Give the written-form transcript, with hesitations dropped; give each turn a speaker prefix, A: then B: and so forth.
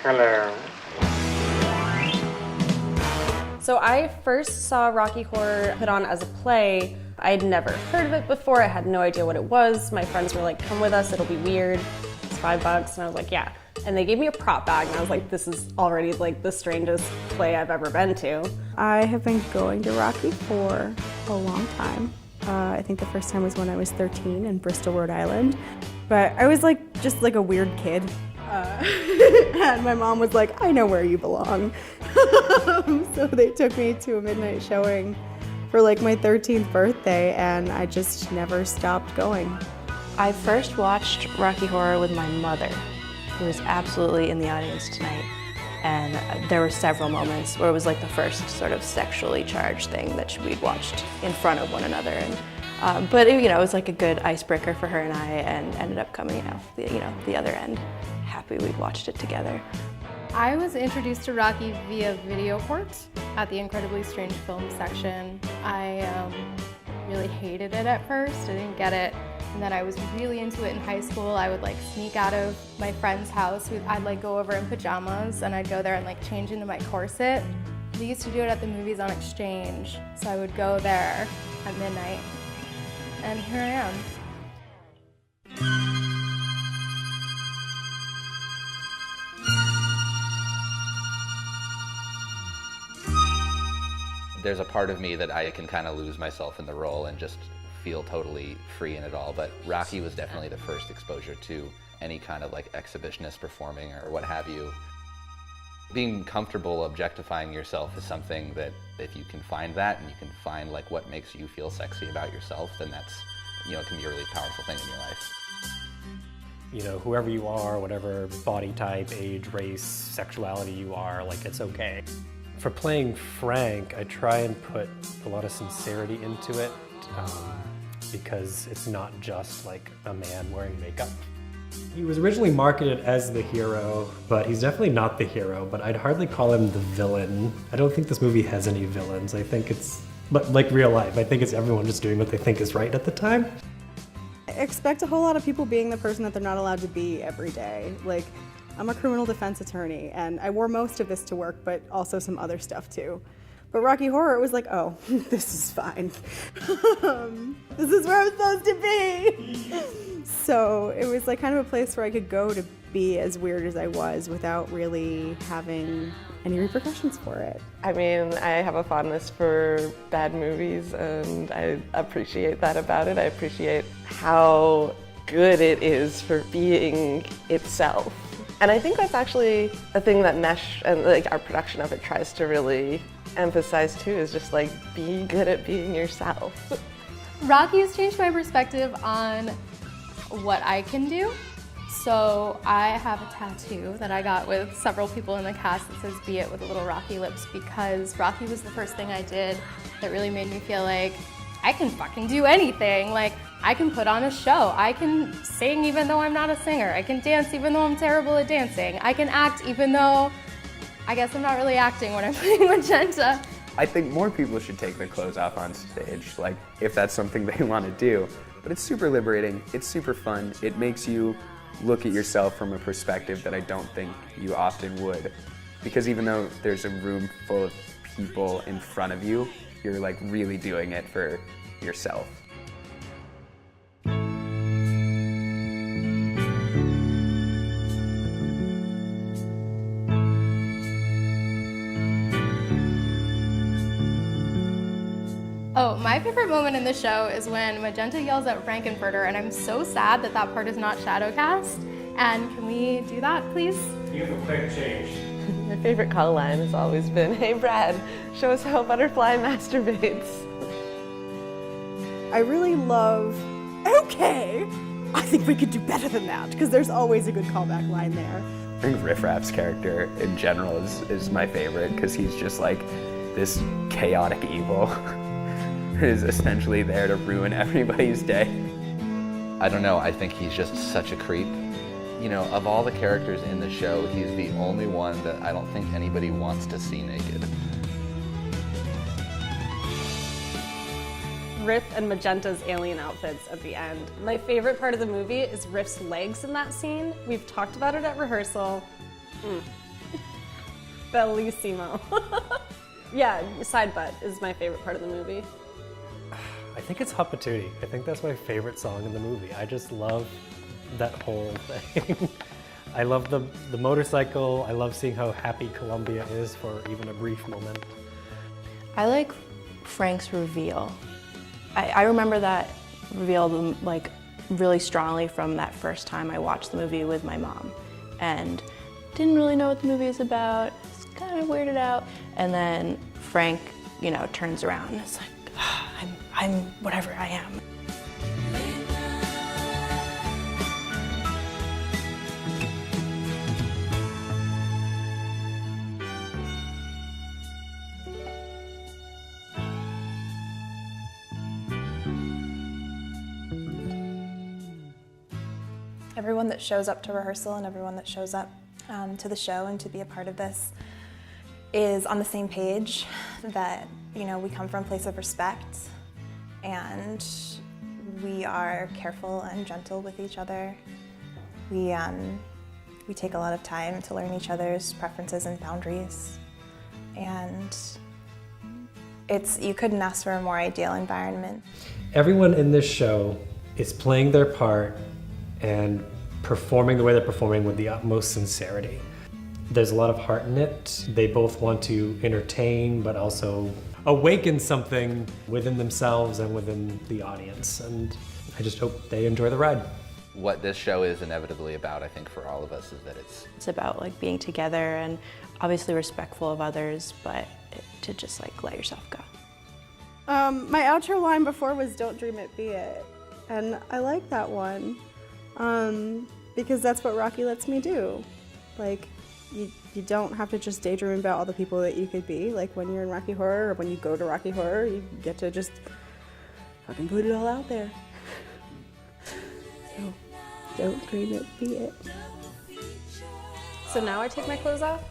A: Hello.
B: So I first saw Rocky Horror put on as a play. I had never heard of it before. I had no idea what it was. My friends were like, come with us, it'll be weird. It's $5. And I was like, yeah. And they gave me a prop bag and I was like, this is already like the strangest play I've ever been to. I have been going to Rocky for a long time. I think the first time was when I was 13 in Bristol, Rhode Island. But I was like, just like a weird kid. And my mom was like, I know where you belong. So they took me to a midnight showing for like my 13th birthday, and I just never stopped going.
C: I first watched Rocky Horror with my mother, who was absolutely in the audience tonight. And there were several moments where it was like the first sort of sexually charged thing that we'd watched in front of one another. And, but it, it was like a good icebreaker for her and I, and ended up coming out the other end. Happy we'd watched it together.
D: I was introduced to Rocky via video port at the Incredibly Strange Film section. I really hated it at first. I didn't get it. And then I was really into it in high school. I would like sneak out of my friend's house. I'd like go over in pajamas and I'd go there and like change into my corset. They used to do it at the movies on Exchange. So I would go there at midnight. And here I am.
E: There's a part of me that I can kind of lose myself in the role and just feel totally free in it all, but Rocky was definitely the first exposure to any kind of like exhibitionist performing or what have you. Being comfortable objectifying yourself is something that if you can find that and you can find like what makes you feel sexy about yourself, then that's, it can be a really powerful thing in your life.
A: Whoever you are, whatever body type, age, race, sexuality you are, like it's okay. For playing Frank, I try and put a lot of sincerity into it because it's not just like a man wearing makeup. He was originally marketed as the hero, but he's definitely not the hero, but I'd hardly call him the villain. I don't think this movie has any villains. I think it's, like real life, I think it's everyone just doing what they think is right at the time.
B: I expect a whole lot of people being the person that they're not allowed to be every day. Like, I'm a criminal defense attorney, and I wore most of this to work, but also some other stuff too. But Rocky Horror, it was like, oh, this is fine. This is where I'm supposed to be. So it was like kind of a place where I could go to be as weird as I was without really having any repercussions for it.
F: I mean, I have a fondness for bad movies, and I appreciate that about it. I appreciate how good it is for being itself. And I think that's actually a thing that Mesh and like our production of it tries to really emphasize too, is just like be good at being yourself.
D: Rocky has changed my perspective on what I can do. So I have a tattoo that I got with several people in the cast that says "Be It" with a little Rocky lips, because Rocky was the first thing I did that really made me feel like I can fucking do anything. Like, I can put on a show. I can sing even though I'm not a singer. I can dance even though I'm terrible at dancing. I can act even though I guess I'm not really acting when I'm playing Magenta.
G: I think more people should take their clothes off on stage, like if that's something they want to do. But it's super liberating, it's super fun. It makes you look at yourself from a perspective that I don't think you often would. Because even though there's a room full of people in front of you, you're like really doing it for yourself.
D: Oh, my favorite moment in the show is when Magenta yells at Frankenfurter, and I'm so sad that that part is not shadowcast. And can we do that, please?
A: You have a quick change.
F: My favorite call line has always been, "Hey Brad, show us how a butterfly masturbates."
B: I really love, okay, I think we could do better than that, because there's always a good callback line there.
G: I think Riff Raff's character in general is my favorite, because he's just like this chaotic evil who is essentially there to ruin everybody's day.
E: I don't know, I think he's just such a creep. Of all the characters in the show, he's the only one that I don't think anybody wants to see naked.
B: Riff and Magenta's alien outfits at the end. My favorite part of the movie is Riff's legs in that scene. We've talked about it at rehearsal. Bellissimo. Yeah, side butt is my favorite part of the movie.
A: I think it's Hupatootie. I think that's my favorite song in the movie. I just love that whole thing. I love the motorcycle. I love seeing how happy Columbia is for even a brief moment.
C: I like Frank's reveal. I remember that reveal like really strongly from that first time I watched the movie with my mom, and didn't really know what the movie is about. Was kind of weirded out, and then Frank, you know, turns around and it's like, I'm whatever I am.
H: Everyone that shows up to rehearsal and everyone that shows up to the show and to be a part of this is on the same page, that, you know, we come from a place of respect and we are careful and gentle with each other. We take a lot of time to learn each other's preferences and boundaries, and you couldn't ask for a more ideal environment.
A: Everyone in this show is playing their part and performing the way they're performing with the utmost sincerity. There's a lot of heart in it. They both want to entertain, but also awaken something within themselves and within the audience. And I just hope they enjoy the ride.
E: What this show is inevitably about, I think, for all of us, is that
C: It's about like being together and obviously respectful of others, but to just like let yourself go.
I: My outro line before was "Don't dream it, be it," and I like that one because that's what Rocky lets me do. Like, you don't have to just daydream about all the people that you could be. Like when you're in Rocky Horror or when you go to Rocky Horror, you get to just fucking put it all out there. So, don't dream it, be it.
B: So now I take my clothes off?